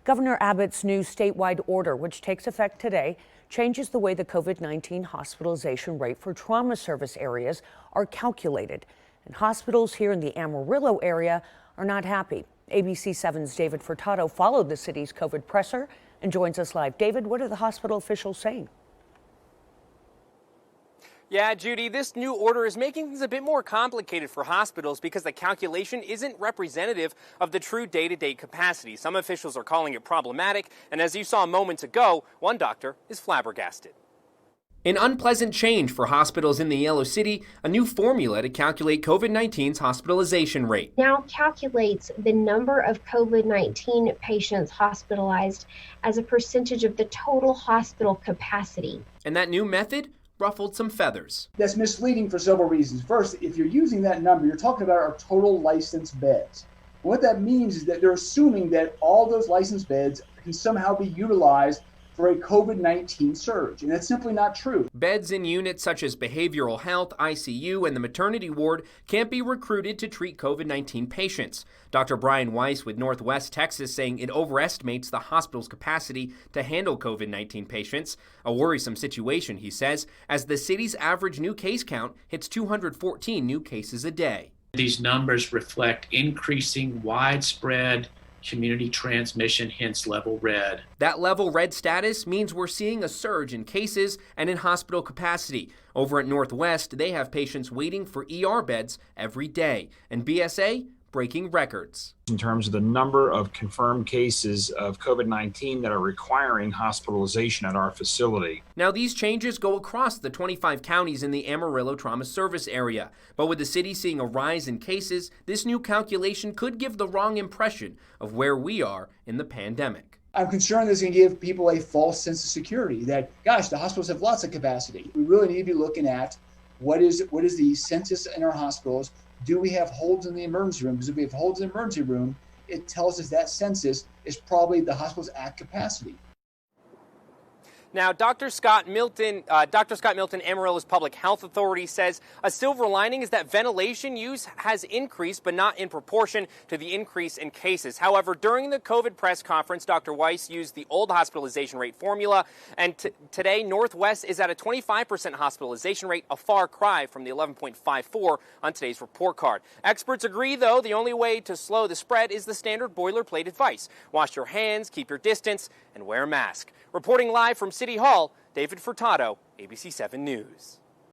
Governor Abbott's new statewide order, which takes effect today, changes the way the COVID-19 hospitalization rate for trauma service areas are calculated. And hospitals here in the Amarillo area are not happy. ABC 7's David Furtado followed the city's COVID presser and joins us live. David, what are the hospital officials saying? Yeah, Judy, this new order is making things a bit more complicated for hospitals because the calculation isn't representative of the true day-to-day capacity. Some officials are calling it problematic, and as you saw moments ago, one doctor is flabbergasted. An unpleasant change for hospitals in the Yellow City, a new formula to calculate COVID-19's hospitalization rate. Now calculates the number of COVID-19 patients hospitalized as a percentage of the total hospital capacity. And that new method ruffled some feathers. That's misleading for several reasons. First, if you're using that number, you're talking about our total licensed beds. What that means is that they're assuming that all those licensed beds can somehow be utilized for a COVID-19 surge, and that's simply not true. Beds in units such as behavioral health, ICU, and the maternity ward can't be recruited to treat COVID-19 patients. Dr. Brian Weiss with Northwest Texas saying it overestimates the hospital's capacity to handle COVID-19 patients. A worrisome situation, he says, as the city's average new case count hits 214 new cases a day. These numbers reflect increasing widespread community transmission, hence level red. That level red status means we're seeing a surge in cases and in hospital capacity. Over at Northwest, they have patients waiting for ER beds every day, and BSA breaking records. In terms of the number of confirmed cases of COVID-19 that are requiring hospitalization at our facility. Now, these changes go across the 25 counties in the Amarillo trauma service area. But with the city seeing a rise in cases, this new calculation could give the wrong impression of where we are in the pandemic. I'm concerned this is going to give people a false sense of security that, gosh, the hospitals have lots of capacity. We really need to be looking at what is the census in our hospitals. Do we have holds in the emergency room? Because if we have holds in the emergency room, it tells us that census is probably the hospital's at capacity. Now, Dr. Scott Milton, Amarillo's public health authority, says a silver lining is that ventilation use has increased, but not in proportion to the increase in cases. However, during the COVID press conference, Dr. Weiss used the old hospitalization rate formula, and today Northwest is at a 25% hospitalization rate, a far cry from the 11.54 on today's report card. Experts agree, though, the only way to slow the spread is the standard boilerplate advice. Wash your hands, keep your distance, and wear a mask. Reporting live from City Hall, David Furtado, ABC 7 News.